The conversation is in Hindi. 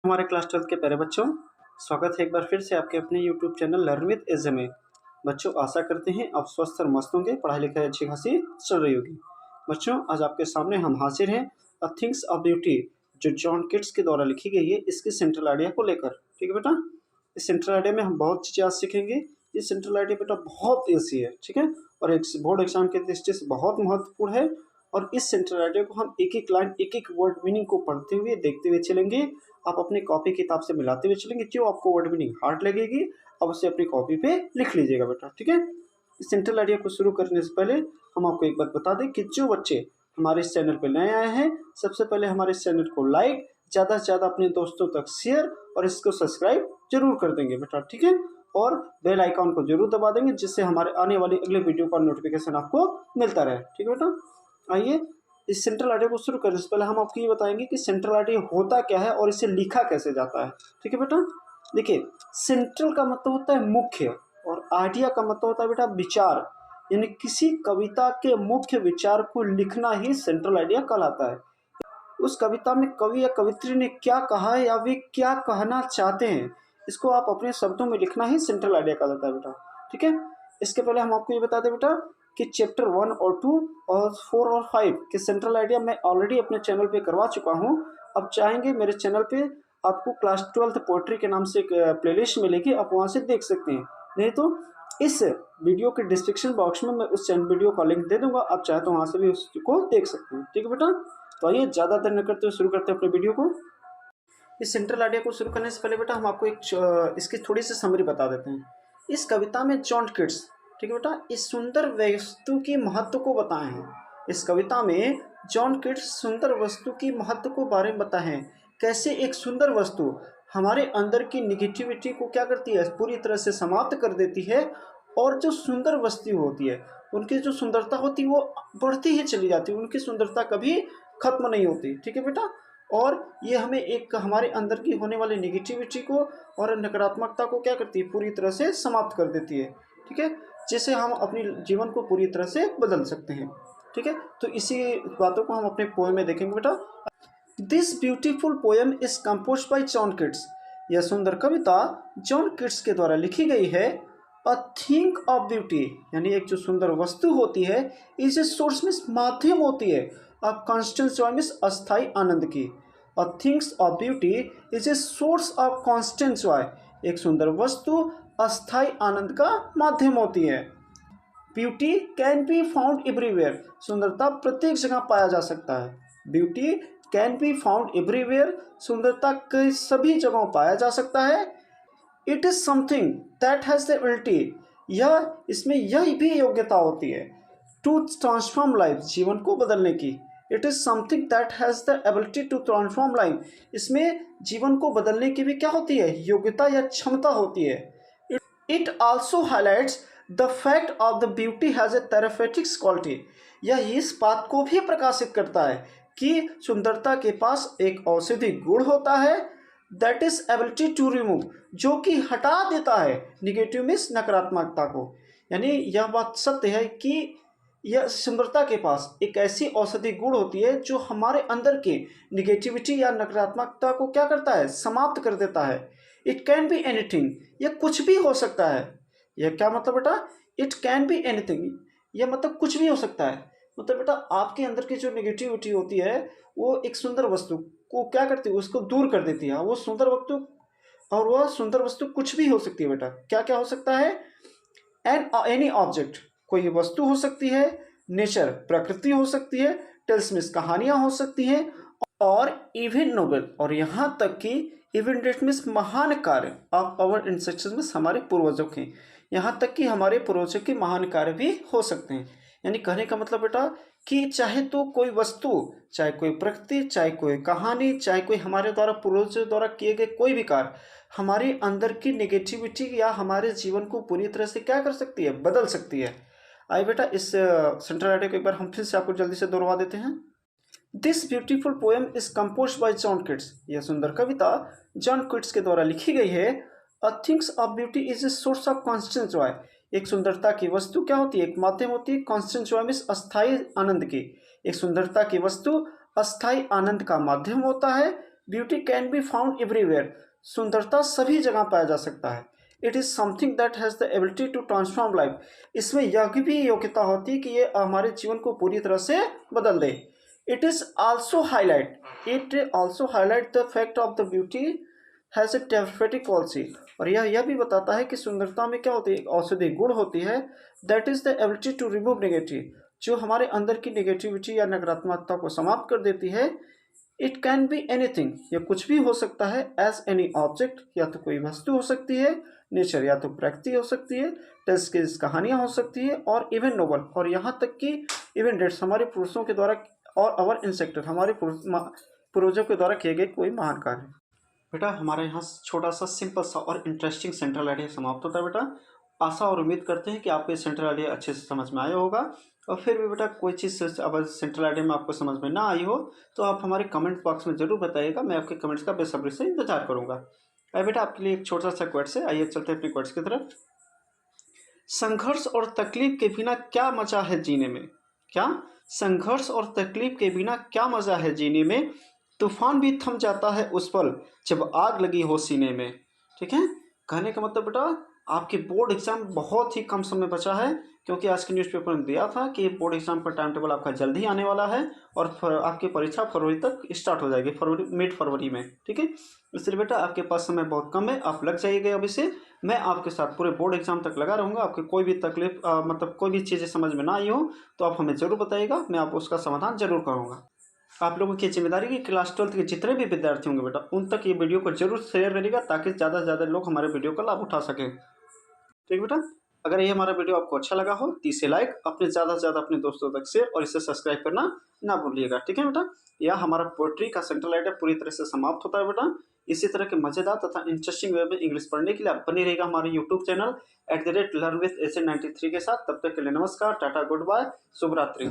हमारे क्लास 12 के प्यारे बच्चों, स्वागत है एक बार फिर से आपके अपने यूट्यूब चैनल लर्न विद एजे में। बच्चों, आशा करते हैं आप स्वस्थ और मस्त होंगे, पढ़ाई लिखाई अच्छी खासी चल रही होगी। बच्चों, आज आपके सामने हम हाजिर हैं अ थिंग्स ऑफ ब्यूटी, जो जॉन किट्स के द्वारा लिखी गई है, इसकी सेंट्रल आइडिया को लेकर। ठीक है बेटा, इस सेंट्रल आइडिया में हम बहुत चीज़ें आज सीखेंगे। ये सेंट्रल आइडिया बेटा बहुत ईजी है, ठीक है, और एक बोर्ड एग्जाम के दृष्टि से बहुत महत्वपूर्ण है। और इस सेंट्रल आइडिया को हम एक एक लाइन, एक एक वर्ड मीनिंग को पढ़ते हुए, देखते हुए चलेंगे। आप अपनी कॉपी किताब से मिलाते हुए चलेंगे। जो आपको वर्ड मीनिंग हार्ड लगेगी, आप उसे अपनी कॉपी पे लिख लीजिएगा बेटा, ठीक है। इस सेंट्रल आइडिया को शुरू करने से पहले हम आपको एक बात बता दें कि जो बच्चे हमारे इस चैनल पे नए आए हैं, सबसे पहले हमारे इस चैनल को लाइक, ज़्यादा से ज़्यादा अपने दोस्तों तक शेयर और इसको सब्सक्राइब जरूर कर देंगे बेटा, ठीक है। और बेल आइकॉन को जरूर दबा देंगे, जिससे हमारे आने वाली अगले वीडियो का नोटिफिकेशन आपको मिलता रहे, ठीक है बेटा। आइए, इस सेंट्रल आइडिया को शुरू करने से पहले हम आपको ये बताएंगे कि सेंट्रल आइडिया होता क्या है और इसे लिखा कैसे जाता है, ठीक है बेटा। देखिए, सेंट्रल का मतलब होता है मुख्य, और आइडिया का मतलब होता है बेटा विचार, यानी किसी कविता के मुख्य विचार को लिखना ही सेंट्रल आइडिया कहलाता है। उस कविता में कवि या कवित्री ने क्या कहा है या वे क्या कहना चाहते हैं, इसको आप अपने शब्दों में लिखना ही सेंट्रल आइडिया कहलाता है बेटा, ठीक है। इसके पहले हम आपको ये बता दें बेटा कि चैप्टर 1 और 2 और 4 और 5 के सेंट्रल आइडिया मैं ऑलरेडी अपने चैनल पे करवा चुका हूँ। अब चाहेंगे मेरे चैनल पे आपको क्लास 12 पोएट्री के नाम से एक प्लेलिस्ट मिलेगी, आप वहाँ से देख सकते हैं। नहीं तो इस वीडियो के डिस्क्रिप्शन बॉक्स में मैं उस वीडियो का लिंक दे दूंगा, आप चाहे तो वहाँ से भी उसको देख सकते हैं, ठीक है बेटा। तो आइए, ज़्यादा देर न करते हुए शुरू करते हैं अपने वीडियो को। इस सेंट्रल आइडिया को शुरू करने से पहले बेटा हम आपको एक इसकी थोड़ी सी समरी बता देते हैं। इस कविता में जॉन किट्स, ठीक है बेटा, इस सुंदर वस्तु की महत्व को बताए हैं। इस कविता में जॉन किट्स सुंदर वस्तु की महत्व को बारे में बताए हैं। कैसे एक सुंदर वस्तु हमारे अंदर की निगेटिविटी को क्या करती है, पूरी तरह से समाप्त कर देती है। और जो सुंदर वस्तु होती है, उनकी जो सुंदरता होती है वो बढ़ती ही चली जाती है, उनकी सुंदरता कभी खत्म नहीं होती, ठीक है बेटा। और ये हमें एक हमारे अंदर की होने वाली नेगेटिविटी को और नकारात्मकता को क्या करती है, पूरी तरह से समाप्त कर देती है, ठीक है, जिससे हम अपने जीवन को पूरी तरह से बदल सकते हैं, ठीक है। तो इसी बातों को हम अपने पोएम में देखेंगे बेटा। This beautiful poem is compose bye John Keats. यह सुंदर कविता जॉन किट्स के द्वारा लिखी गई है। अ थिंग ऑफ ब्यूटी, यानी एक जो सुंदर वस्तु होती है, इज ए सोर्स मीन्स माध्यम होती है। अ कॉन्स्टेंट जॉय मीन्स अस्थायी आनंद की। A things of beauty is a source of constant Joy. एक सुंदर वस्तु अस्थायी आनंद का माध्यम होती है। Beauty can be found everywhere, सुंदरता प्रत्येक जगह पाया जा सकता है। Beauty can be found everywhere, सुंदरता कई सभी जगहों पाया जा सकता है। It is something that has the ability, यह इसमें यह भी योग्यता होती है। टू ट्रांसफॉर्म लाइफ, जीवन को बदलने की। It is something that has the ability to transform life, इसमें जीवन को बदलने की भी क्या होती है, योग्यता या क्षमता होती है। It also highlights the fact of the beauty has a therapeutics quality, यह इस बात को भी प्रकाशित करता है कि सुंदरता के पास एक औषधि गुण होता है। That is ability to remove, जो कि हटा देता है निगेटिव मीन्स नकारात्मकता को। यानी यह बात सत्य है कि यह सुंदरता के पास एक ऐसी औषधि गुण होती है जो हमारे अंदर की निगेटिविटी या नकारात्मकता को क्या करता है, समाप्त कर देता है। इट कैन बी एनीथिंग, यह कुछ भी हो सकता है। यह क्या मतलब बेटा, इट कैन बी एनीथिंग, यह मतलब कुछ भी हो सकता है। मतलब बेटा आपके अंदर की जो निगेटिविटी होती है, वो एक सुंदर वस्तु को क्या करती है, उसको दूर कर देती है। वो सुंदर वस्तु, और वह सुंदर वस्तु कुछ भी हो सकती है बेटा। क्या क्या हो सकता है, एनी ऑब्जेक्ट, कोई वस्तु हो सकती है। नेचर, प्रकृति हो सकती है। टेल्स मीन्स कहानियां हो सकती हैं। और इवन नोबल, और यहाँ तक कि इवन डेट मीन्स महान कार्य ऑफ आवर इंसेस्टर्स मीन्स हमारे पूर्वजों के, यहाँ तक कि हमारे पूर्वजों के महान कार्य भी हो सकते हैं। यानी कहने का मतलब बेटा कि चाहे तो कोई वस्तु, चाहे कोई प्रकृति, चाहे कोई कहानी, चाहे कोई हमारे द्वारा पूर्वजों द्वारा किए गए कोई भी कार्य हमारे अंदर की नेगेटिविटी या हमारे जीवन को पूरी तरह से क्या कर सकती है, बदल सकती है। आइए बेटा, इस सेंट्रल आइडिया को एक बार हम फिर से आपको जल्दी से दोहरा देते हैं। This beautiful poem is compose bye John Keats, यह सुंदर कविता जॉन किट्स के द्वारा लिखी गई है। A things of beauty is a source of constant Joy, एक सुंदरता की वस्तु क्या होती है, एक माध्यम होती है। कॉन्स्टेंट जॉय मीन्स अस्थायी आनंद की, एक सुंदरता की वस्तु अस्थायी आनंद का माध्यम होता है। Beauty can be found everywhere, सुंदरता सभी जगह पाया जा सकता है। It is something that has the ability to transform life, इसमें यह भी योग्यता होती है कि ये हमारे जीवन को पूरी तरह से बदल दे। It also highlight the fact of the beauty has a therapeutic quality, और यह भी बताता है कि सुंदरता में क्या होती है, औषधि गुण होती है। That is the ability to remove negative, जो हमारे अंदर की नेगेटिविटी या नकारात्मकता को समाप्त कर देती है। इट कैन बी एनीथिंग, यह कुछ भी हो सकता है। एज एनी ऑब्जेक्ट, या तो कोई वस्तु हो सकती है, नेचर या तो प्रकृति हो सकती है, टेस्ट की कहानियाँ हो सकती है, और इवन नोबल, और यहाँ तक कि इवन डेट्स, हमारे पुरुषों के द्वारा, और अवर इंसेक्टर, हमारे पूर्वजों के द्वारा किए गए कोई महान कार्य। बेटा हमारे यहाँ छोटा सा सिंपल सा और इंटरेस्टिंग सेंट्रल आइडिया समाप्त होता है बेटा। आशा और उम्मीद करते हैं कि आपको ये सेंट्रल आइडिया अच्छे से समझ में आया होगा, और फिर भी बेटा कोई चीज़ अगर सेंट्रल आइडिया में आपको समझ में ना आई हो तो आप हमारे कमेंट बॉक्स में ज़रूर बताइएगा, मैं आपके कमेंट्स का बेसब्री से इंतजार करूँगा। बेटा आपके लिए एक छोटा सा क्वेश्चन है, आइए चलते हैं अपने क्वेश्चन की तरफ। संघर्ष और तकलीफ के बिना क्या मजा है जीने में? क्या संघर्ष और तकलीफ के बिना क्या मजा है जीने में? तूफान भी थम जाता है उस पल जब आग लगी हो सीने में। ठीक है, कहने का मतलब बेटा आपके बोर्ड एग्जाम बहुत ही कम समय बचा है, क्योंकि आज के न्यूज़पेपर में दिया था कि बोर्ड एग्जाम का टाइम टेबल आपका जल्द ही आने वाला है, और आपकी परीक्षा फरवरी तक स्टार्ट हो जाएगी, मिड फरवरी में। ठीक है, इसलिए बेटा आपके पास समय बहुत कम है, आप लग जाइएगा अभी से। मैं आपके साथ पूरे बोर्ड एग्जाम तक लगा रहूँगा। आपकी कोई भी तकलीफ मतलब कोई भी चीज़ें समझ में ना आई हो तो आप हमें ज़रूर बताइएगा, मैं आपको उसका समाधान जरूर करूँगा। आप लोगों की जिम्मेदारी की क्लास 12th के जितने भी विद्यार्थी होंगे बेटा, उन तक ये वीडियो को जरूर शेयर करिएगा, ताकि ज़्यादा से ज़्यादा लोग हमारे वीडियो का लाभ उठा सकें। ठीक बेटा, अगर ये हमारा वीडियो आपको अच्छा लगा हो तो इसे लाइक, अपने ज़्यादा से ज़्यादा अपने दोस्तों तक शेयर, और इसे सब्सक्राइब करना ना भूलिएगा। ठीक है बेटा, यह हमारा पोएट्री का सेंट्रल आइडिया पूरी तरह से समाप्त होता है बेटा। इसी तरह के मजेदार तथा इंटरेस्टिंग वे में इंग्लिश पढ़ने के लिए आप बने रहेगा हमारे यूट्यूब चैनल @LearnWithSN93 के साथ। तब तक के लिए नमस्कार, टाटा, गुड बाय, शुभ रात्रि।